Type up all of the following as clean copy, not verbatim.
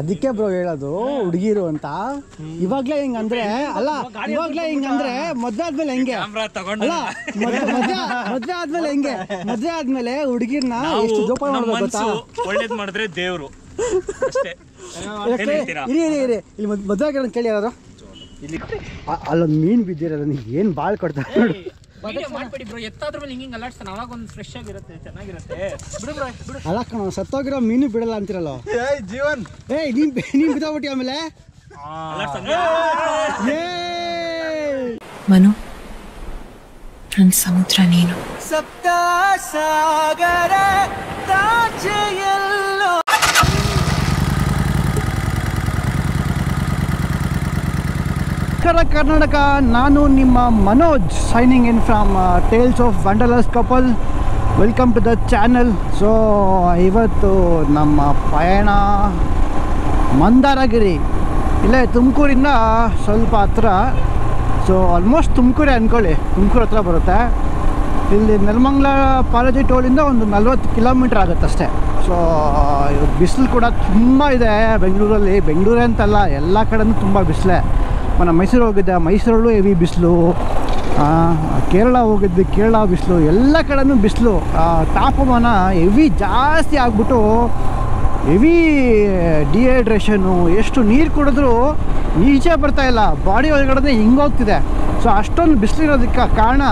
ಅದಕ್ಕೆ ಬ್ರೋ ಹೇಳೋದು ಹುಡುಗಿರು ಅಂತ. ಇವಾಗ್ಲೇ ಹಿಂಗಂದ್ರೆ ಅಲ್ಲ, ಇವಾಗ್ಲೇ ಹಿಂಗಂದ್ರೆ ಮದ್ವೆ ಆದ್ಮೇಲೆ ಹೆಂಗೆ ಅಲ್ಲ, ಮದ್ವೆ ಆದ್ಮೇಲೆ ಹೆಂಗೆ, ಮದ್ವೆ ಆದ್ಮೇಲೆ ಹುಡುಗಿರ್ನ ಎಷ್ಟು ಜೋಪಾನ ಮಾಡ್ಬೇಕು ಗೊತ್ತಾ? ಒಳ್ಳೇದ್ ಮಾಡಿದ್ರೆ ದೇವ್ರು ಅಷ್ಟೇ. ಇರಿ ಇಲ್ಲಿ ಮದ್ವೆ ಆಗಿರೋ ಕೇಳಿ ಯಾರು ಅಲ್ಲೊಂದು ಮೀನು ಬಿದ್ದಿರೋದು ನೀವು ಏನು ಬಾಳ್ ಕೊಡ್ತಾರೆ ನೋಡಿ. ಮಾಡ್ಬೇಡಿ ಬ್ರೋ, ಎತ್ತಾದ್ರ ಮೇಲೆ ಹಿಂಗೆ ಅಲ್ಲಾಡ್ತಾನೆ, ಅವಾಗ ಒಂದು ಫ್ರೆಶ್ ಆಗಿರುತ್ತೆ, ಚೆನ್ನಾಗಿರುತ್ತೆ. ಬಿಡು ಬ್ರೋ, ಬಿಡು. ಅಲ್ಲ ಕಣ, ಸತ್ತೋಗಿರೋ ಮೀನು ಬಿಡಲ್ಲ ಅಂತಿರಲ್ಲ. ಜೀವನ್ ನೀನ್ ಬಿದ್ದಾಬಿಟ್ಟಿ ಆಮೇಲೆ ಮನು, ನನ್ನ ಸಮುದ್ರ ನೀನು. ಸಪ್ತ ಸಾಗರ ತಾಚೆಯಲ್ಲೋ. ಕರ್ನಾಟಕ, ನಾನು ನಿಮ್ಮ Manoj signing in from Tales of Wanderlust Couple. Welcome to the channel. So ಇವತ್ತು ನಮ್ಮ ಪಯಣ ಮಂದಾರಗಿರಿ, ಇಲ್ಲೇ ತುಮಕೂರಿಂದ ಸ್ವಲ್ಪ ಹತ್ರ. ಸೊ ಆಲ್ಮೋಸ್ಟ್ ತುಮಕೂರೇ ಅಂದ್ಕೊಳ್ಳಿ, ತುಮಕೂರು ಹತ್ರ ಬರುತ್ತೆ. ಇಲ್ಲಿ ನೆಲಮಂಗಲ ಪಾಲಜಿ ಟೋಲಿಂದ ಒಂದು 40 ಕಿಲೋಮೀಟ್ರ್ ಆಗುತ್ತೆ ಅಷ್ಟೇ. ಸೊ ಬಿಸಿಲು ಕೂಡ ತುಂಬ ಇದೆ ಬೆಂಗಳೂರಲ್ಲಿ. ಬೆಂಗಳೂರೇ ಅಂತಲ್ಲ, ಎಲ್ಲ ಕಡೆನೂ ತುಂಬ ಬಿಸಿಲೇ. ನಾನು ಮೈಸೂರು ಹೋಗಿದ್ದೆ, ಮೈಸೂರಲ್ಲೂ ಹೆವಿ ಬಿಸಿಲು. ಕೇರಳ ಹೋಗಿದ್ವಿ, ಕೇರಳ ಬಿಸಿಲು. ಎಲ್ಲ ಕಡೆನೂ ಬಿಸಿಲು. ತಾಪಮಾನ ಹೆವಿ ಜಾಸ್ತಿ ಆಗ್ಬಿಟ್ಟು ಹೆವಿ ಡಿಹೈಡ್ರೇಷನ್ನು. ಎಷ್ಟು ನೀರು ಕುಡಿದ್ರೂ ಈಚೆ ಬರ್ತಾಯಿಲ್ಲ, ಬಾಡಿ ಒಳಗಡೆ ಹಿಂಗೋಗ್ತಿದೆ. ಸೊ ಅಷ್ಟೊಂದು ಬಿಸಿಲಿರೋದಕ್ಕೆ ಕಾರಣ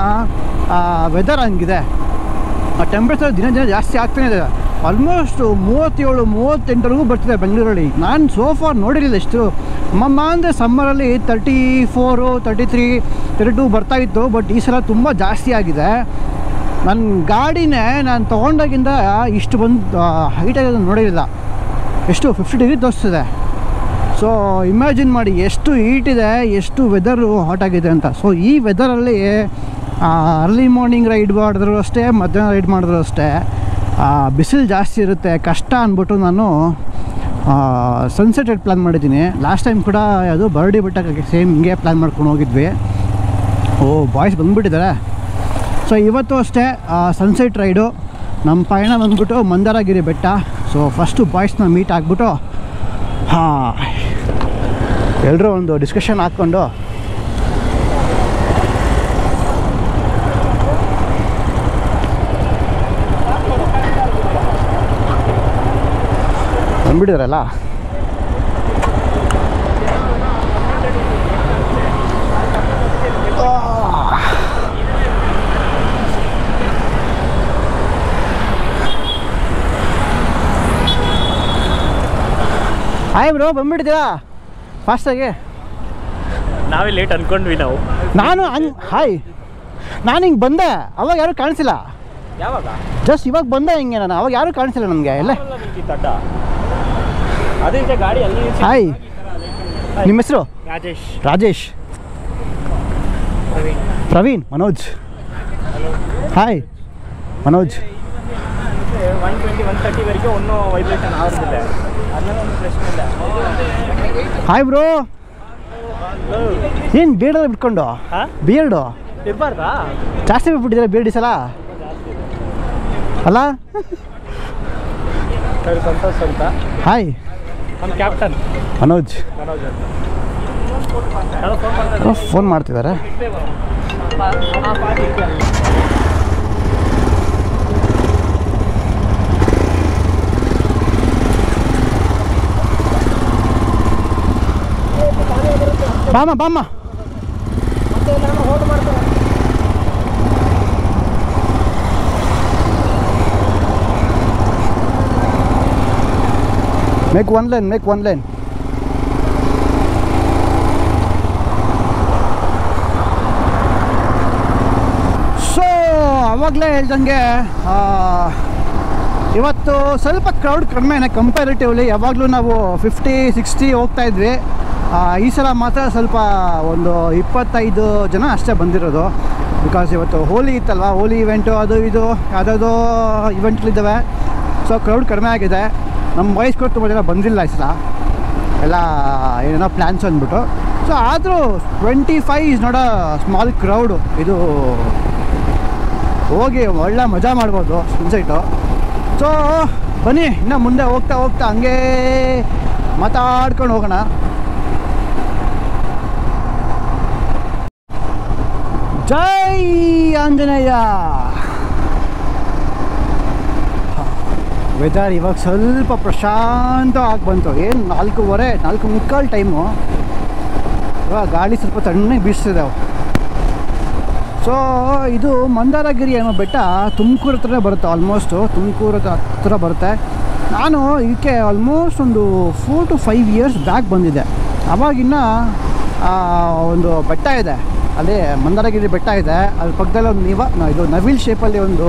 ವೆದರ್ ಹಂಗಿದೆ. ಟೆಂಪ್ರೇಚರ್ ದಿನ ದಿನ ಜಾಸ್ತಿ ಆಗ್ತಾನೆ ಇದೆ. ಆಲ್ಮೋಸ್ಟ್ 37-38ವರೆಗೂ ಬರ್ತಿದೆ ಬೆಂಗಳೂರಲ್ಲಿ. ನಾನು ಸೋಫಾರ್ ನೋಡಿರಲಿಲ್ಲ ಇಷ್ಟು. ಅಂದರೆ ಸಮ್ಮರಲ್ಲಿ 34, 33, 32 ಬರ್ತಾಯಿತ್ತು. ಬಟ್ ಈ ಸಲ ತುಂಬ ಜಾಸ್ತಿ ಆಗಿದೆ. ನನ್ನ ಗಾಡಿನೇ ನಾನು ತೊಗೊಂಡಾಗಿಂದ ಇಷ್ಟು ಬಂದು ಹೈಟಾಗಿ ನೋಡಿರಲಿಲ್ಲ. ಎಷ್ಟು 50 ಡಿಗ್ರಿ ತೋರಿಸ್ತಿದೆ. ಸೊ ಇಮ್ಯಾಜಿನ್ ಮಾಡಿ ಎಷ್ಟು ಹೀಟಿದೆ, ಎಷ್ಟು ವೆದರು ಹಾಟ್ ಆಗಿದೆ ಅಂತ. ಸೊ ಈ ವೆದರಲ್ಲಿ ಅರ್ಲಿ ಮಾರ್ನಿಂಗ್ ರೈಡ್ ಮಾಡಿದ್ರು ಅಷ್ಟೇ, ಮಧ್ಯಾಹ್ನ ರೈಡ್ ಮಾಡಿದ್ರು ಅಷ್ಟೇ, ಬಿಸಿಲು ಜಾಸ್ತಿ ಇರುತ್ತೆ, ಕಷ್ಟ ಅಂದ್ಬಿಟ್ಟು ನಾನು ಸನ್ಸೆಟ್ ರೈಡ್ ಪ್ಲ್ಯಾನ್ ಮಾಡಿದ್ದೀನಿ. ಲಾಸ್ಟ್ ಟೈಮ್ ಕೂಡ ಅದು ಬರ್ಡಿ ಬೆಟ್ಟಕ್ಕೆ ಸೇಮ್ ಹಿಂಗೆ ಪ್ಲ್ಯಾನ್ ಮಾಡ್ಕೊಂಡು ಹೋಗಿದ್ವಿ. ಬಾಯ್ಸ್ ಬಂದುಬಿಟ್ಟಿದ್ದಾರೆ. ಸೊ ಇವತ್ತು ಅಷ್ಟೇ ಸನ್ಸೆಟ್ ರೈಡು. ನಮ್ಮ ಪಯಣ ಬಂದ್ಬಿಟ್ಟು ಮಂದಾರಗಿರಿ ಬೆಟ್ಟ. ಸೊ ಫಸ್ಟು ಬಾಯ್ಸ್ನ ಮೀಟ್ ಆಗಿಬಿಟ್ಟು ಎಲ್ಲರೂ ಒಂದು ಡಿಸ್ಕಷನ್ ಹಾಕ್ಕೊಂಡು ಬಂದ್ಬಿಟ್ಟಿದ್ರಲ್ಲ. ಹಾಯ್ ಬ್ರೋ, ಬಂದ್ಬಿಟ್ಟಿದ್ದೀರಾ ಫಾಸ್ಟಾಗಿ? ನಾವೇ ಲೇಟ್ ಅನ್ಕೊಂಡ್ವಿ. ನಾನು ಹಾಯ್, ನಾನು ಹಿಂಗೆ ಬಂದೆ, ಅವಾಗ ಯಾರೂ ಕಾಣಿಸಿಲ್ಲ. ಯಾವಾಗ? ಜಸ್ಟ್ ಇವಾಗ ಬಂದೆ ಹಿಂಗೆ ನಾನು, ಅವಾಗ ಯಾರೂ ಕಾಣಿಸಿಲ್ಲ ನಮಗೆ. ಎಲ್ಲ ಗಾಡಿ ಅಲ್ಲಿ. ಹಾಯ್, ನಿಮ್ಮ ಹೆಸರು? ರಾಜೇಶ್. ಪ್ರವೀಣ್. ಮನೋಜ್. ಹಾಯ್ ಮನೋಜ್. 120-130ವರೆಗೆ ಒಂದು ವೈಬ್ರೇಷನ್ ಆಗುತ್ತಿಲ್ಲ. Hi bro. ಏನು ಬಿಯರ್ಡ್ ಬಿಟ್ಕೊಂಡು? ಬಿಯರ್ಡು ಇರಬಾರ್ದಾ? ಜಾಸ್ತಿ ಬಿಟ್ಬಿಟ್ಟಿದ್ದಾರೆ ಬಿಯರ್ಡ್ ಈ ಸಲ ಅಲ್ಲ? ಸಂತೋಷ್ ಅಂತ. ಹಾಯ್, ನಮ್ಮ ಕ್ಯಾಪ್ಟನ್ ಮನೋಜ್. ಫೋನ್ ಮಾಡ್ತಿದ್ದಾರೆ. ಬಾಮ್ಮ ಮೇಕ್ ಒನ್ ಲೈನ್. ಸೊ ಅವಾಗಲೇ ಹೇಳ್ದಂಗೆ ಇವತ್ತು ಸ್ವಲ್ಪ ಕ್ರೌಡ್ ಕಡಿಮೆನೆ ಕಂಪ್ಯಾರಿಟಿವ್ಲಿ. ಯಾವಾಗಲೂ ನಾವು 50-60 ಹೋಗ್ತಾ ಇದ್ವಿ. ಈ ಸಲ ಮಾತ್ರ ಸ್ವಲ್ಪ ಒಂದು 25 ಜನ ಅಷ್ಟೇ ಬಂದಿರೋದು. ಬಿಕಾಸ್ ಇವತ್ತು ಹೋಲಿ ಇತ್ತಲ್ವ, ಹೋಲಿ ಇವೆಂಟು ಅದು ಇದು ಯಾವುದಾದ್ರು ಇವೆಂಟ್ಗಳಿದ್ದಾವೆ. ಸೊ ಕ್ರೌಡ್ ಕಡಿಮೆ ಆಗಿದೆ. ನಮ್ಮ ವಯಸ್ಸಿಗೆ ತುಂಬ ಜನ ಬಂದಿಲ್ಲ ಈ ಸಲ, ಎಲ್ಲ ಏನೇನೋ ಪ್ಲ್ಯಾನ್ಸ್ ಅಂದ್ಬಿಟ್ಟು. ಸೊ ಆದರೂ 25 is not a small crowd. ಇದು ಹೋಗಿ ಒಳ್ಳೆ ಮಜಾ ಮಾಡ್ಬೋದು ಸನ್ಸೆಟು. ಸೊ ಬನ್ನಿ, ಇನ್ನು ಮುಂದೆ ಹೋಗ್ತಾ ಹಂಗೇ ಮಾತಾಡ್ಕೊಂಡು ಹೋಗೋಣ. ಜೈ ಆಂಜನೇಯ. ವೆದರ್ ಇವಾಗ ಸ್ವಲ್ಪ ಪ್ರಶಾಂತವಾಗಿ ಬಂತು. ಏನು 4:15 4:45 ಟೈಮು. ಇವಾಗ ಗಾಳಿ ಸ್ವಲ್ಪ ತಣ್ಣಗೆ ಬೀಸ್ತಿದ್ದಾವೆ. ಸೊ ಇದು ಮಂದಾರಗಿರಿ ಅನ್ನೋ ಬೆಟ್ಟ ತುಮಕೂರು ಹತ್ರನೇ ಬರುತ್ತೆ. ಆಲ್ಮೋಸ್ಟು ತುಮಕೂರು ಹತ್ರ ಬರುತ್ತೆ. ನಾನು ಇದಕ್ಕೆ ಆಲ್ಮೋಸ್ಟ್ ಒಂದು 4 to 5 years ಬ್ಯಾಕ್ ಬಂದಿದ್ದೆ. ಅವಾಗಿನ್ನ ಒಂದು ಬೆಟ್ಟ ಇದೆ, ಅಲ್ಲಿ ಮಂದಾರಗಿರಿ ಬೆಟ್ಟ ಇದೆ. ಅದ್ರ ಪಕ್ಕದಲ್ಲಿ ಒಂದು ಇದು ನವಿಲ್ ಶೇಪಲ್ಲಿ ಒಂದು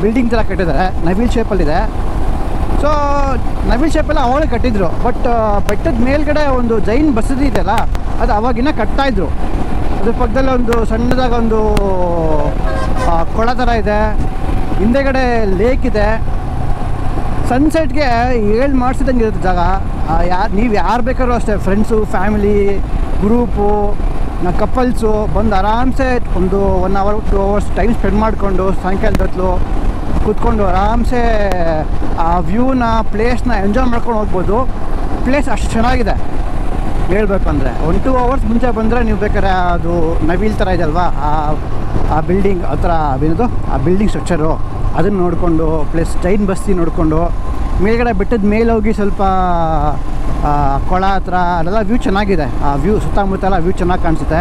ಬಿಲ್ಡಿಂಗ್ ಥರ ಕಟ್ಟಿದ್ದಾರೆ. ನವಿಲ್ ಶೇಪಲ್ಲಿದೆ. ಸೊ ನವಿಲ್ ಶೇಪೆಲ್ಲ ಅವಾಗಲೇ ಕಟ್ಟಿದ್ರು. ಬಟ್ ಬೆಟ್ಟದ ಮೇಲ್ಗಡೆ ಒಂದು ಜೈನ್ ಬಸದಿ ಇದೆಯಲ್ಲ, ಅದು ಅವಾಗಿನ್ನ ಕಟ್ತಾಯಿದ್ರು. ಅದ್ರ ಪಕ್ಕದಲ್ಲಿ ಒಂದು ಸಣ್ಣದಾಗ ಒಂದು ಕೊಳ ಥರ ಇದೆ. ಹಿಂದೆಗಡೆ ಲೇಕ್ ಇದೆ. ಸನ್ಸೆಟ್ಗೆ ಮಾಡಿಸಿದಂಗೆ ಇರುತ್ತೆ ಜಾಗ. ನೀವು ಯಾರು ಬೇಕಾದ್ರೂ ಅಷ್ಟೇ, ಫ್ರೆಂಡ್ಸು, ಫ್ಯಾಮಿಲಿ, ಗ್ರೂಪು, ಕಪಲ್ಸು ಬಂದು ಆರಾಮ್ಸೆ ಒಂದು 1 hour 2 hours ಟೈಮ್ ಸ್ಪೆಂಡ್ ಮಾಡಿಕೊಂಡು ಸಾಯಂಕಾಲದ ಹೊತ್ತು ಕೂತ್ಕೊಂಡು ಆರಾಮ್ಸೆ ಆ ವ್ಯೂನ, ಪ್ಲೇಸ್ನ ಎಂಜಾಯ್ ಮಾಡ್ಕೊಂಡು ಹೋಗ್ಬೋದು. ಪ್ಲೇಸ್ ಅಷ್ಟು ಚೆನ್ನಾಗಿದೆ ಹೇಳ್ಬೇಕು ಅಂದರೆ. 1-2 hours ಮುಂಚೆ ಬಂದರೆ ನೀವು ಬೇಕಾದ್ರೆ ಅದು ನವಿಲ್ ಥರ ಇದೆ ಅಲ್ವಾ, ಆ ಬಿಲ್ಡಿಂಗ್ ಹತ್ರ ಏನಿದು ಆ ಬಿಲ್ಡಿಂಗ್ ಸ್ಟ್ರಕ್ಚರು ಅದನ್ನು ನೋಡಿಕೊಂಡು, ಪ್ಲಸ್ ಜೈನ್ ಬಸ್ತಿ ನೋಡಿಕೊಂಡು, ಮೇಲ್ಗಡೆ ಬೆಟ್ಟದ ಮೇಲೆ ಹೋಗಿ ಸ್ವಲ್ಪ ಕೊಳ ಹತ್ರ ಅದೆಲ್ಲ ವ್ಯೂ ಚೆನ್ನಾಗಿದೆ. ಆ ವ್ಯೂ ಸುತ್ತಮುತ್ತ ವ್ಯೂ ಚೆನ್ನಾಗಿ ಕಾಣಿಸುತ್ತೆ.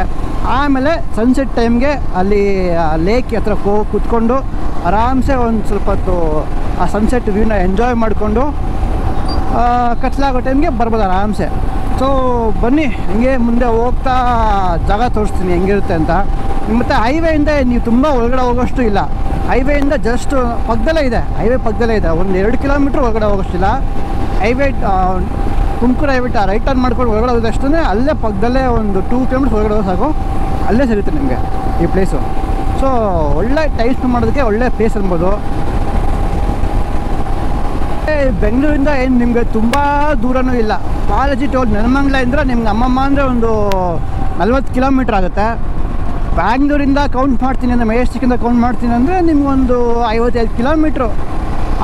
ಆಮೇಲೆ ಸನ್ಸೆಟ್ ಟೈಮ್ಗೆ ಅಲ್ಲಿ ಲೇಕ್ ಹತ್ರ ಕೂತ್ಕೊಂಡು ಆರಾಮ್ಸೆ ಒಂದು ಸ್ವಲ್ಪ ಹೊತ್ತು ಆ ಸನ್ಸೆಟ್ ವ್ಯೂನ ಎಂಜಾಯ್ ಮಾಡಿಕೊಂಡು ಕತ್ಲಾಗೋ ಟೈಮ್ಗೆ ಬರ್ಬೋದು ಆರಾಮ್ಸೆ. ಸೊ ಬನ್ನಿ, ಹಿಂಗೆ ಮುಂದೆ ಹೋಗ್ತಾ ಜಾಗ ತೋರಿಸ್ತೀನಿ ಹೆಂಗಿರುತ್ತೆ ಅಂತ. ಮತ್ತು ಹೈವೇಯಿಂದ ನೀವು ತುಂಬ ಒಳಗಡೆ ಹೋಗೋಷ್ಟು ಇಲ್ಲ. ಹೈವೇಯಿಂದ ಜಸ್ಟ್ ಪಕ್ಕದಲ್ಲೇ ಇದೆ, ಹೈವೇ ಪಕ್ಕದಲ್ಲೇ ಇದೆ. ಒಂದು 2 kilometer ಒಳಗಡೆ ಹೋಗೋಷ್ಟಿಲ್ಲ. Highway Tumakuru highway right turn ಮಾಡ್ಕೊಂಡು ಒಳಗಡೆ ಹೋದಷ್ಟೇ ಅಲ್ಲೇ ಪಕ್ಕದಲ್ಲೇ ಒಂದು 2 kilometers ಒಳಗಡೆ ಹೋಗಿ ಸಾಕು, ಅಲ್ಲೇ ಸಿಗುತ್ತೆ ನಿಮಗೆ ಈ ಪ್ಲೇಸು. ಸೊ ಒಳ್ಳೆ ಟೈಮ್ ಸ್ಪೆಂಡ್ ಮಾಡೋದಕ್ಕೆ ಒಳ್ಳೆ ಪ್ಲೇಸ್ ಅನ್ಬೋದು. ಬೆಂಗಳೂರಿಂದ ಏನು ನಿಮಗೆ ತುಂಬ ದೂರನೂ ಇಲ್ಲ. ಬಾಲಾಜಿ ಟೋಲ್ ನೆಲಮಂಗಲದಿಂದ ನಿಮ್ಗೆ ಅಮ್ಮಮ್ಮ ಅಂದರೆ ಒಂದು 40 kilometer ಆಗುತ್ತೆ. ಬ್ಯಾಂಗ್ಳೂರಿಂದ ಕೌಂಟ್ ಮಾಡ್ತೀನಿ ಅಂದರೆ, ಮೆಜೆಸ್ಟಿಕ್ಕಿಂದ ಕೌಂಟ್ ಮಾಡ್ತೀನಿ ಅಂದರೆ ನಿಮ್ಗೊಂದು 55 kilometer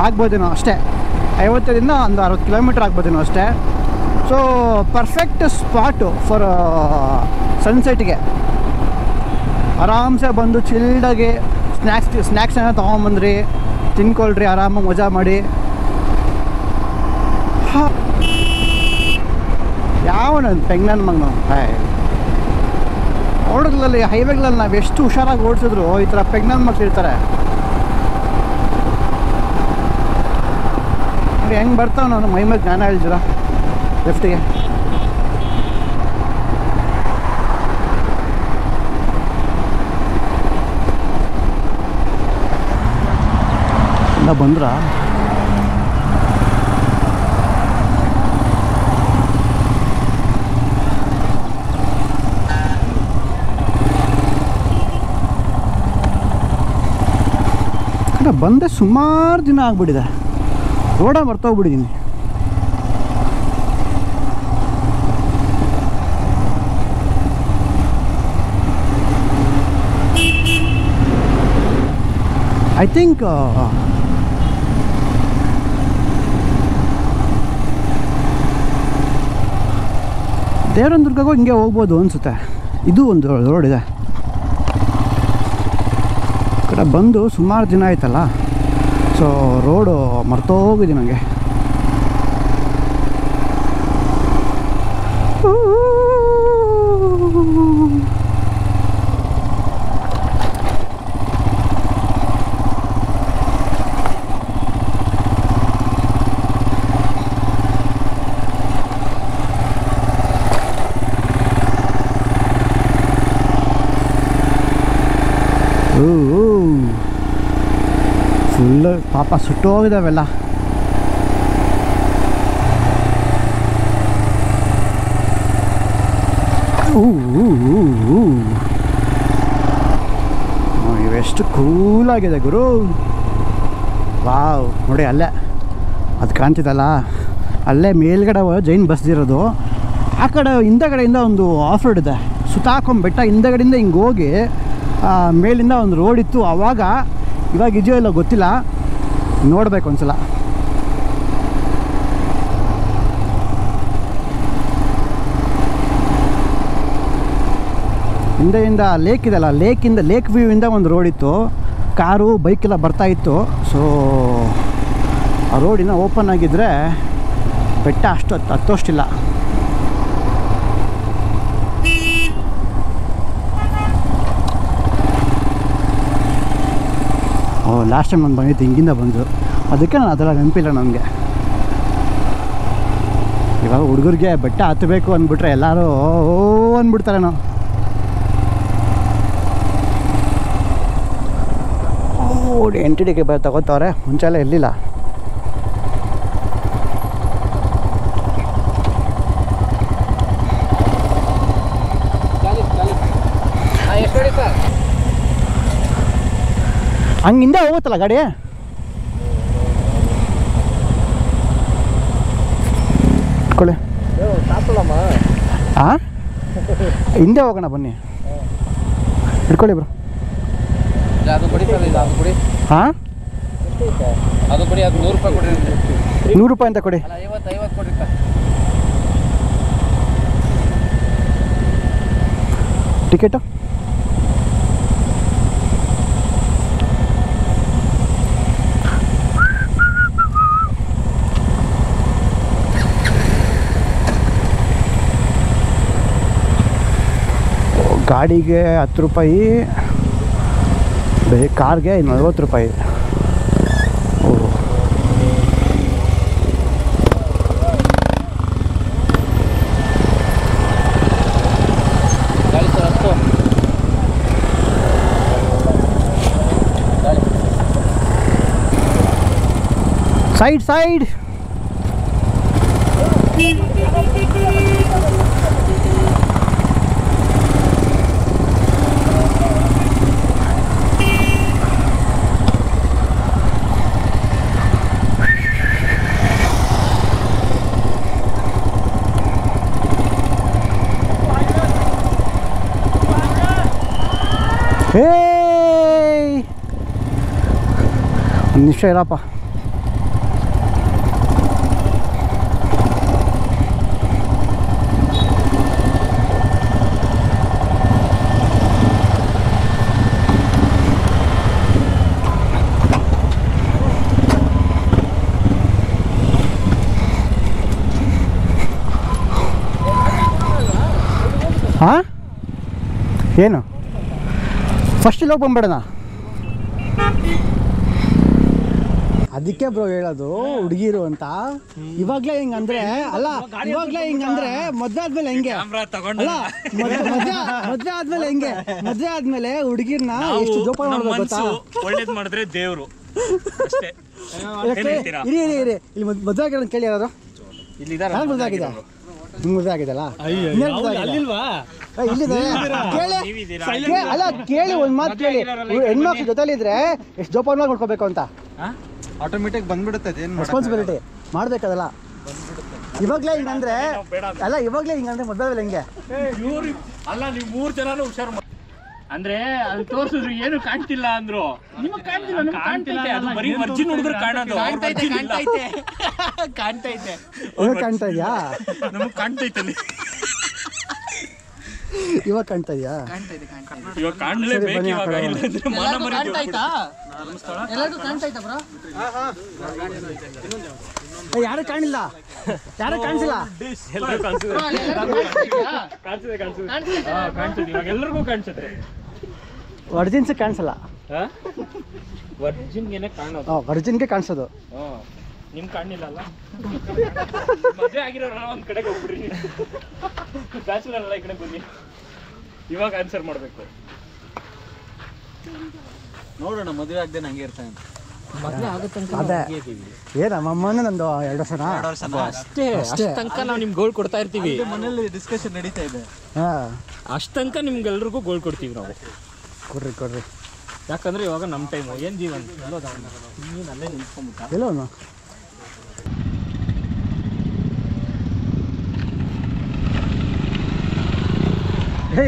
ಆಗ್ಬೋದೇನೋ ಅಷ್ಟೇ. 50ರಿಂದ ಒಂದು 60 kilometer ಆಗ್ಬೋದೇನೋ ಅಷ್ಟೇ. ಸೊ ಪರ್ಫೆಕ್ಟ್ ಸ್ಪಾಟು ಫಾರ್ ಸನ್ಸೆಟ್ಗೆ. ಆರಾಮ್ಸೆ ಬಂದು ಚಿಲ್ಡಾಗಿ ಸ್ನ್ಯಾಕ್ಸನ್ನ ತೊಗೊಂಬಂದ್ರಿ, ತಿನ್ಕೊಳ್ರಿ, ಆರಾಮಾಗಿ ಮಜಾ ಮಾಡಿ. ಯಾವನದು ಪೆಂಗ್ನನ್ ಮಗನು ರೋಡ್ಗಳಲ್ಲಿ, ಹೈವೇಗಳಲ್ಲಿ ನಾವು ಎಷ್ಟು ಹುಷಾರಾಗಿ ಓಡಿಸಿದ್ರು ಈ ಥರ ಪ್ರೆಗ್ನೆಂಟ್ ಮಕ್ಳು ಇರ್ತಾರೆ ನೋಡಿ. ಹೆಂಗೆ ಬರ್ತಾವ ನಾನು ಮೈ ಮೇಲೆ ಜ್ಞಾನ ಹೇಳ್ತೀರ ಲೆಫ್ಟಿಗೆ. ಬಂದ್ರ ಬಂದೆ ಸುಮಾರು ದಿನ ಆಗ್ಬಿಟ್ಟಿದೆ. ರೋಡ ಮರ್ತೋಗ್ಬಿಟ್ಟಿದ್ದೀನಿ. ಐ ಥಿಂಕ್ ದೇವರದುರ್ಗಗೂ ಹಿಂಗೆ ಹೋಗ್ಬೋದು ಅನಿಸುತ್ತೆ. ಇದು ಒಂದು ರೋಡ್ ಇದೆ. ಕಡೆ ಬಂದು ಸುಮಾರು ದಿನ ಆಯ್ತಲ್ಲ, ಸೊ ರೋಡು ಮರ್ತೋಗಿದ್ದೀನಿ ನನಗೆ. ಫುಲ್ಲು ಪಾಪ ಸುಟ್ಟೋಗಿದ್ದಾವೆಲ್ಲ. ಇವೆಷ್ಟು ಕೂಲಾಗಿದೆ ಗುರು. ವಾವ್, ನೋಡಿ ಅಲ್ಲೇ ಅದು ಕಾಣ್ತಿದ್ದಲ್ಲ, ಅಲ್ಲೇ ಮೇಲ್ಗಡೆ ಜೈನ್ ಬಸ್ದಿರೋದು. ಆ ಕಡೆ ಹಿಂದಗಡೆಯಿಂದ ಒಂದು ಆಫ್ ರೋಡ್ ಇದೆ, ಸುತ್ತಾಕೊಂಡ್ ಬೆಟ್ಟ ಹಿಂದಗಡೆಯಿಂದ ಹಿಂಗೆ ಹೋಗಿ ಮೇಲಿಂದ ಒಂದು ರೋಡ್ ಇತ್ತು. ಆವಾಗ ಇವಾಗ ಇದೆಯೋ ಇಲ್ಲ ಗೊತ್ತಿಲ್ಲ, ನೋಡಬೇಕು ಒಂದ್ಸಲ. ಹಿಂದೆಯಿಂದ ಲೇಕ್ ಇದೆಲ್ಲ, ಲೇಕ್ ವ್ಯೂವಿಂದ ಒಂದು ರೋಡ್ ಇತ್ತು, ಕಾರು ಬೈಕೆಲ್ಲ ಬರ್ತಾಯಿತ್ತು. ಸೊ ಆ ರೋಡಿನ ಓಪನ್ ಆಗಿದ್ದರೆ ಬೆಟ್ಟ ಅಷ್ಟು ಹತ್ತೋಷ್ಟಿಲ್ಲ. ಲಾಸ್ಟ್ ಟೈಮ್ ನಾನು ಬಂದಿದ್ದು ಹಿಂಗಿಂದ ಬಂದು, ಅದಕ್ಕೆ ನಾನು ಅದೆಲ್ಲ ನೆನಪಿಲ್ಲ ನನಗೆ. ಇವಾಗ ಹುಡುಗರಿಗೆ ಬೆಟ್ಟ ಹತ್ತಬೇಕು ಅಂದ್ಬಿಟ್ರೆ ಎಲ್ಲರೂ ಅಂದ್ಬಿಡ್ತಾರೆ. ನಾವು ಎಂಟಿ ಟಿಕೆಟ್ ತಗೋತವ್ರೆ, ಮುಂಚೆ ಎಲ್ಲ ಇರಲಿಲ್ಲ. ಹಂಗಿಂದ ಹೋಗುತ್ತಲ್ಲ ಗಾಡಿ. ಇಟ್ಕೊಳ್ಳಿ. ಹಾಂ, ಹಿಂದೆ ಹೋಗೋಣ ಬನ್ನಿ. ಇಟ್ಕೊಳ್ಳಿ ಬ್ರೋ. ಹಾಂ, ಅದು ಕೊಡಿ, ಅದು 100 ರೂಪಾಯಿ ಕೊಡಿ. 100 ರೂಪಾಯಿ ಅಂತ ಕೊಡಿ. 50 ಕೊಡಿ. ಟಿಕೆಟು ಗಾಡಿಗೆ 10 ರೂಪಾಯಿ, ಕಾರ್ಗೆ 40 ರೂಪಾಯಿ. ಸೈಡ್ ಒಂದು ನಿಮಿಷ ಇರಪ್ಪ. ಹಾಂ, ಏನು ಫಸ್ಟ್ ಇಲ್ಲಿ ಹೋಗಿ ಬಂದ್ಬೇಡಣ. ಅದಕ್ಕೆ ಬ್ರೋ ಹೇಳೋದು ಹುಡುಗಿರು ಅಂತ. ಇವಾಗ್ಲೇ ಹಿಂಗಂದ್ರೆ ಅಲ್ಲ, ಇವಾಗ್ಲೇ ಹಿಂಗಂದ್ರೆ ಮದ್ವೆ ಆದ್ಮೇಲೆ ಹೆಂಗೆ ಅಲ್ಲ, ಮದ್ವೆ ಆದ್ಮೇಲೆ ಹೆಂಗೆ, ಮದ್ವೆ ಆದ್ಮೇಲೆ ಹುಡುಗಿರ್ನ ಎಷ್ಟು ಜೋಪಾನ ಮಾಡ್ಬೇಕು ಗೊತ್ತಾ? ಒಳ್ಳೇದ್ ಮಾಡಿದ್ರೆ ದೇವ್ರು ಅಷ್ಟೇ. ಇರಿ ಇಲ್ಲಿ ಮದ್ವೆ ಆಗಿರೋ ಕೇಳಿ ಯಾರು ಇಲ್ಲಿದ್ದಾರೆ, ಮದ್ವೆ ಆಗಿದೆ, ನಿಮ್ಗೆ ಮದ್ವೆ ಆಗಿದಲ್ಲ? ಅಲ್ಲ ಕೇಳಿ, ಒಂದ್ ಮಾತು ಕೇಳಿ, ಹೆಣ್ಮಕ್ಳು ಜೊತೆಲಿದ್ರೆ ಎಷ್ಟು ಜೋಪಾನ ಮಾಡ್ಕೋಬೇಕು ಅಂತ. ಆಟೋಮೆಟಿಕ್ ಬಂದ್ಬಿಡುತ್ತೆ, ರೆಸ್ಪಾನ್ಸಿಬಿಲಿಟಿ ಮಾಡ್ಬೇಕದಲ್ಲ. ಇವಾಗ್ಲೇ ಹಿಂಗಂದ್ರೆ ಅಲ್ಲ, ಇವಾಗ್ಲೇ ಹಿಂಗಂದ್ರೆ ಮದ್ವೆ ಹೆಂಗೆ ಅಲ್ಲ, ನೀವು 3 ಜನನು ಹುಷಾರು ಅಂದ್ರೆ ಅಲ್ಲಿ ತೋರಿಸಿದ್ರು ಏನು ಕಾಣ್ತಿಲ್ಲ ಅಂದ್ರು. ನಿಮಗೆ ಕಾಣ್ತಿಲ್ಲ, ನಮಗೆ ಕಾಣ್ತೈತೆ. ಅದು ಬರೀ ವರ್ಜಿನ್ ಹುಡುಗರು ಕಾಣೋದು. ಕಾಣ್ತೈತೆ ಕಾಣ್ತಾ ಇದೆಯಾ? ನಮಗೆ ಕಾಣ್ತೈತೆ. ಇವಾಗ ಕಾಣ್ತಾ ಇದೆಯಾ? ಇವಾಗ ಕಾಣಲೇಬೇಕು. ಇವಾಗ ಇಲ್ಲಂದ್ರೆ ಮಾನ ಮರ್ಯಾದೆ ಎಲ್ಲರಿಗೂ ಕಾಣ್ತೈತಾ ಬ್ರೋ? ಯಾರು ಕಾಣಿಲ್ಲ, ಯಾರು ಕಾಣಿಸಿಲ್ಲ. ಇವಾಗ ಎಲ್ಲರಿಗೂ ಕಾಣಿಸುತ್ತೆ. ವರ್ಜಿನ್ಸ್ ಕಾಣಿಸಲ್ಲ, ವರ್ಜಿನ್ಗೆ ಕಾಣೋದು. ವರ್ಜಿನ್ಗೆ ಕಾಣಿಸೋದು. ನಿಮ್ ಕಾಣಿಲ್ಲ ಅಲ್ಲ? ಮದುವೆ ಆಗಿರೋರ ಒಂದ್ ಕಡೆಗೆ ಹೋಗ್ಬಿಡ್ರಿ, ಬ್ಯಾಚುಲರ್ ಎಲ್ಲ ಈ ಕಡೆ ಬನ್ನಿ. ಇವಾಗ ಆನ್ಸರ್ ಮಾಡ್ಬೇಕು. ನೋಡೋಣ, ಮದುವೆ ಆಗದೆ ಹಂಗೆ ಇರ್ತಾನೆ. ಮದುವೆ ಆಗುತ್ತೆ ಅದೇ ಏನ ಮಮ್ಮನ ನಂದು 2 ವರ್ಷನಾ ಅಷ್ಟೇ. ಅಷ್ಟ ತನಕ ನಾವು ನಿಮ್ಗೆ ಗೋಲ್ಡ್ ಕೊಡ್ತಾ ಇರ್ತೀವಿ. ಮನೇಲಿ ಡಿಸ್ಕಷನ್ ನಡೀತಾ ಇದೆ. ಅಷ್ಟ ತನಕ ನಿಮ್ಗೆಲ್ರಿಗೂ ಗೋಲ್ಡ್ ಕೊಡ್ತೀವಿ ನಾವು. ಕೊಡ್ರಿ. ಯಾಕಂದ್ರೆ ಇವಾಗ ನಮ್ಮ ಟೈಮು ಏನ್ ಜೀವನ ನೀನು ಅಲ್ಲೇ ನಿಂತ್ಕೊಂಡ್ಬಿಟ್ಟ ಎಲ್ಲೋನು.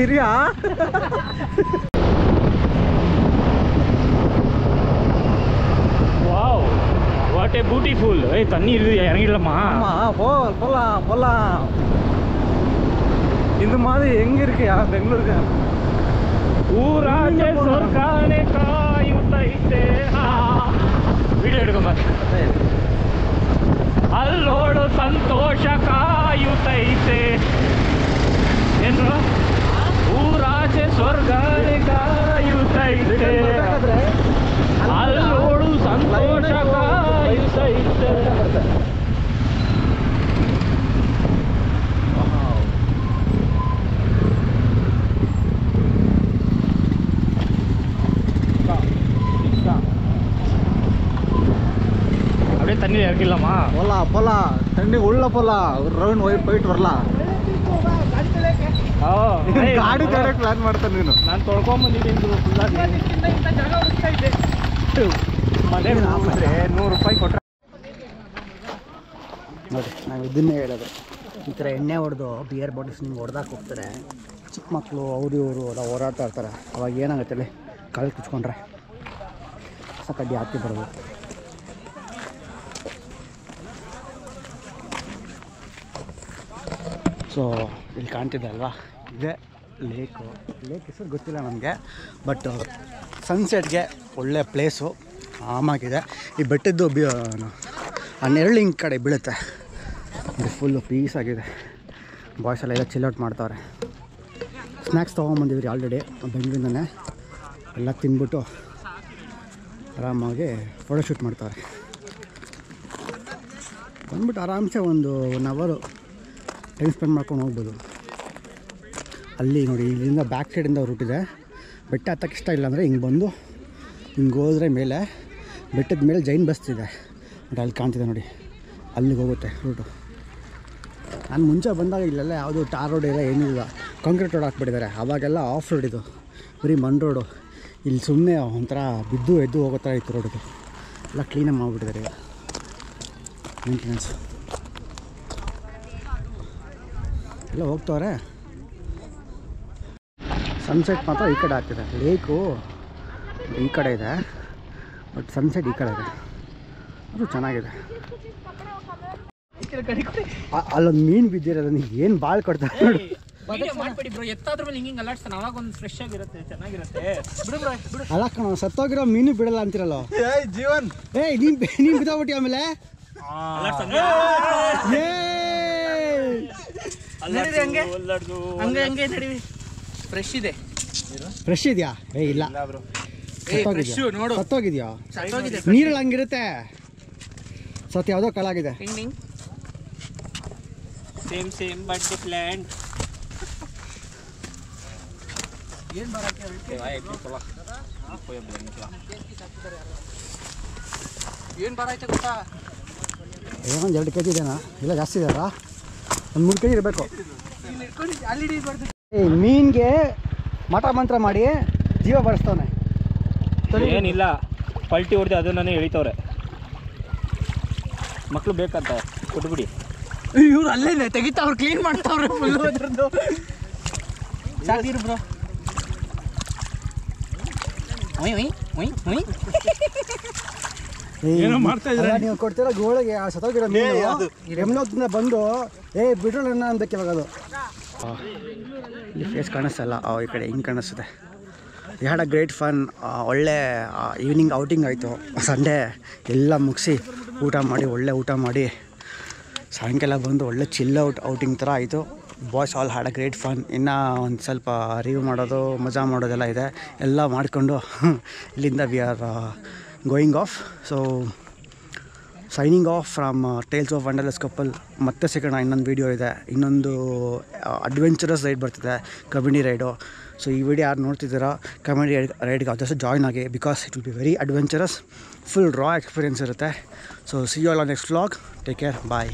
ಇರಿಯಾ வாவ் வாட் ஏ பியூட்டிஃபுல். ஏய் தண்ணி இறங்கிடலாமா? போலாம். இந்த மாதிரி எங்க இருக்கு பெங்களூருக்கு? ಊರಾಚೆ ಸ್ವರ್ಗಾನೆ ಕಾಯುತ್ತೈತೆ. ವಿಡಿಯೋ ಹಿಡ್ಕೊಂಬ. ಅಲ್ಲೋಡು ಸಂತೋಷ ಕಾಯುತ್ತೈತೆ. ಏನು ಊರಾಚೆ ಸ್ವರ್ಗಾನೆ ಕಾಯುತ್ತೈತೆ. ಅಲ್ಲೋಡು ಸಂತೋಷ ಕಾಯುತ್ತೈತೆ. அப்படியே தண்ணி இறக்கிடலாமா? பொல தண்ணி உள்ள போலாம். ஒரு ரவுண்ட் போயிட்டு வரலாம். ಗಾಡಿ ಬೇರೆ ಪ್ಲಾನ್ ಮಾಡ್ತಾನೆ ನೀನು. ನಾನು ತೊಳ್ಕೊಂಬಂದಿದ್ದೀನಿ ಮನೆ ಹೋಗಿದ್ರೆ 100 ರೂಪಾಯಿ ಕೊಟ್ಟರೆ ನೋಡಿ, ನಾವು ಇದನ್ನೇ ಹೇಳೋದು. ಈ ಥರ ಎಣ್ಣೆ ಹೊಡೆದು ಬಿಯರ್ ಬಾಟಲ್ಸ್ ನಿಮ್ಗೆ ಹೊಡೆದಾಕ ಹೋಗ್ತಾರೆ. ಚಿಕ್ಕ ಮಕ್ಕಳು ಅವರು ಇವರು ಎಲ್ಲ ಹೋರಾಡ್ತಾ ಇರ್ತಾರೆ. ಅವಾಗ ಏನಾಗುತ್ತೆ ಅಲ್ಲಿ ಕಾಲು ಕುಚ್ಕೊಂಡ್ರೆ ಕಡ್ಡಿ ಹಾಕಿ ಬರೋದು. ಸೊ ಇಲ್ಲಿ ಕಾಣ್ತಿದೆ ಅಲ್ವಾ, ಇದೇ ಲೇಕ್ ಹೆಸರು ಗೊತ್ತಿಲ್ಲ ನಮಗೆ. ಬಟ್ ಸನ್ಸೆಟ್ಗೆ ಒಳ್ಳೆ ಪ್ಲೇಸು, ಆಮಾಗಿದೆ. ಈ ಬೆಟ್ಟದ್ದು ಆ ನೆರಳು ಹಿಂಗೆ ಕಡೆ ಬೀಳುತ್ತೆ. ಇದು ಫುಲ್ಲು ಪೀಸ್ ಆಗಿದೆ. ಬಾಯ್ಸ್ ಎಲ್ಲ ಚಿಲ್ಔಟ್ ಮಾಡ್ತಾವ್ರೆ. ಸ್ನ್ಯಾಕ್ಸ್ ತೊಗೊಂಬಂದಿದ್ರಿ ಆಲ್ರೆಡಿ ಬೆಂಗಳೂರಿಂದನೇ. ಎಲ್ಲ ತಿಂದ್ಬಿಟ್ಟು ಆರಾಮಾಗಿ ಫೋಟೋಶೂಟ್ ಮಾಡ್ತಾವ್ರೆ. ಬಂದ್ಬಿಟ್ಟು ಆರಾಮ್ಸೆ ಒಂದು 1 ಅವರು ಟೈಮ್ ಸ್ಪೆಂಡ್ ಮಾಡ್ಕೊಂಡು ಹೋಗ್ಬೋದು. ಅಲ್ಲಿ ನೋಡಿ, ಇಲ್ಲಿಂದ ಬ್ಯಾಕ್ ಸೈಡಿಂದ ರೂಟ್ ಇದೆ. ಬೆಟ್ಟ ಹತ್ತಕ್ಕೆ ಇಷ್ಟ ಇಲ್ಲ ಅಂದರೆ ಹಿಂಗೆ ಬಂದು ಹಿಂಗೆ ಹೋದರೆ ಮೇಲೆ ಬೆಟ್ಟದ ಮೇಲೆ ಜೈನ್ ಬಸ್ ಇದೆ. ನೋಡಿ ಅಲ್ಲಿ ಕಾಣ್ತಿದೆ ನೋಡಿ, ಅಲ್ಲಿಗೆ ಹೋಗುತ್ತೆ ರೂಟು. ನಾನು ಮುಂಚೆ ಬಂದಾಗ ಇಲ್ಲೆಲ್ಲ ಯಾವುದು ಟಾರ್ ರೋಡ್ ಇಲ್ಲ, ಏನಿಲ್ಲ, ಕಾಂಕ್ರೀಟ್ ರೋಡ್ ಹಾಕ್ಬಿಟ್ಟಿದ್ದಾರೆ. ಆವಾಗೆಲ್ಲ ಆಫ್ ರೋಡ್ ಇದು, ಬರೀ ಮಣ್ ರೋಡು. ಇಲ್ಲಿ ಸುಮ್ಮನೆ ಒಂಥರ ಬಿದ್ದು ಎದ್ದು ಹೋಗೋ ಥರ ಇತ್ತು ರೋಡಿದು. ಎಲ್ಲ ಕ್ಲೀನಾಗಿ ಮಾಡಿಬಿಟ್ಟಿದ್ದಾರೆ ಈಗ, ಮೇಂಟೆನೆನ್ಸ್ ಎಲ್ಲ ಹೋಗ್ತವ್ರೆ. ಸನ್ಸೆಟ್ ಮಾತ್ರ ಈ ಕಡೆ ಆಗ್ತಿದೆ. ಲೇಕು ಈ ಕಡೆ ಇದೆ, ಬಟ್ ಸನ್ಸೆಟ್ ಈ ಕಡೆ ಇದೆ. ಅದು ಚೆನ್ನಾಗಿದೆ. ಅಲ್ಲೊಂದು ಮೀನು ಬಿದ್ದಿರೋದು, ನೀವು ಏನು ಬಾಳ್ ಕೊಡ್ತಾರೆ ನೋಡಿ. ಮಾಡ್ಬೇಡಿ ಬ್ರೋ, ಎತ್ತಾದ್ರ ಮೇಲೆ ಹಿಂಗೆ ಅಲ್ಲಾಡ್ತಾನೆ, ಅವಾಗ ಒಂದು ಫ್ರೆಶ್ ಆಗಿರುತ್ತೆ, ಚೆನ್ನಾಗಿರುತ್ತೆ. ಬಿಡು ಬ್ರೋ, ಬಿಡು. ಅಲ್ಲ ಕಣ, ಸತ್ತೋಗಿರೋ ಮೀನು ಬಿಡಲ್ಲ ಅಂತಿರಲ್ಲ. ಜೀವನ್ ನೀನು ಬಿದ್ದಾಬಿಟ್ಟಿ ಆಮೇಲೆ ಹಂಗೆ ನಡಿವಿ. ಫ್ರೆಶ್ ಇದೆ. ಫ್ರೆಶ್ ಇದೆಯಾ? ಇಲ್ಲ, ನೋಡು, ಸತ್ತೋಗಿದ್ಯಾ? ನೀರಲ್ಲಿ ಹಂಗಿರುತ್ತೆ. ಸತ್ ಯಾವುದೋ ಕಳಾಗಿದೆ. Same but different. ಏನು ಬರಕ್ಕೆ ಏನು ಬರೈತೆ ಗೊತ್ತಾ? ಒಂದು 2 kg ಇದೆನಾ? ಇಲ್ಲ, ಜಾಸ್ತಿ ಇದೆಯಲ್ಲ, ಒಂದು 3 kg ಇರಬೇಕು. ಮೀನಿಗೆ ಮಠ ಮಂತ್ರ ಮಾಡಿ ಜೀವ ಬರೆಸ್ತವನೆ. ಏನಿಲ್ಲ, ಪಲ್ಟಿ ಹೊಡೆದು ಅದನ್ನೇ ಎಳಿತವ್ರೆ. ಮಕ್ಕಳು ಬೇಕಂತ ಕೊಟ್ಬಿಡಿ. ಇವ್ರು ಅಲ್ಲೇನೆ ತೆಗಿತಾವ್ರು, ಕ್ಲೀನ್ ಮಾಡ್ತಾವ್ರೆ ಫುಲ್ಲು ಅದ್ರದ್ದು. ಸಾಕಿರು ಬ್ರೋ. ನೀವು ಕೊಡ್ತೀರ ಗೋಳಿಗೆ ಸತ್ತೋಗಿರೋ ಮೀನು ಎಮ್ಲೋದಿಂದ ಬಂದು ಬಿಡ್ರಲ್ಲ ಅನ್ಬೇಕು ಇವಾಗ. ಅದು ಇಲ್ಲಿ ಫೇಸ್ ಕಾಣಿಸ್ತಲ್ಲ, ಈ ಕಡೆ ಹಿಂಗೆ ಕಾಣಿಸ್ತದೆ. We had a great fun. ಒಳ್ಳೆ ಈವ್ನಿಂಗ್ ಔಟಿಂಗ್ ಆಯಿತು. ಸಂಡೇ ಎಲ್ಲ ಮುಗಿಸಿ ಒಳ್ಳೆ ಊಟ ಮಾಡಿ ಸಾಯಂಕಾಲ ಬಂದು ಒಳ್ಳೆ ಚಿಲ್ ಔಟಿಂಗ್ ಥರ ಆಯಿತು. Boys all had a great fun. ಇನ್ನು ಒಂದು ಸ್ವಲ್ಪ ರಿವ್ಯೂ ಮಾಡೋದು, ಮಜಾ ಮಾಡೋದೆಲ್ಲ ಇದೆ. ಎಲ್ಲ ಮಾಡಿಕೊಂಡು ಇಲ್ಲಿಂದ we are going off. So signing off from Tales of Wanderlust Couple. ಮತ್ತೆ ಸಿಗೋಣ, ಇನ್ನೊಂದು ವೀಡಿಯೋ ಇದೆ. ಇನ್ನೊಂದು ಅಡ್ವೆಂಚರಸ್ ರೈಡ್ ಬರ್ತಿದೆ, ಕಬಿನಿ ರೈಡು. ಸೊ ಈ ವಿಡಿಯೋ ಯಾರು ನೋಡ್ತಿದ್ದೀರಾ, ಕಬಿನಿ ರೈಡ್ಗೆ ಆದಷ್ಟು ಜಾಯ್ನ್ ಆಗಿ, because it will be very adventurous, full raw experience ಇರುತ್ತೆ. So see you all on next vlog. Take care, bye.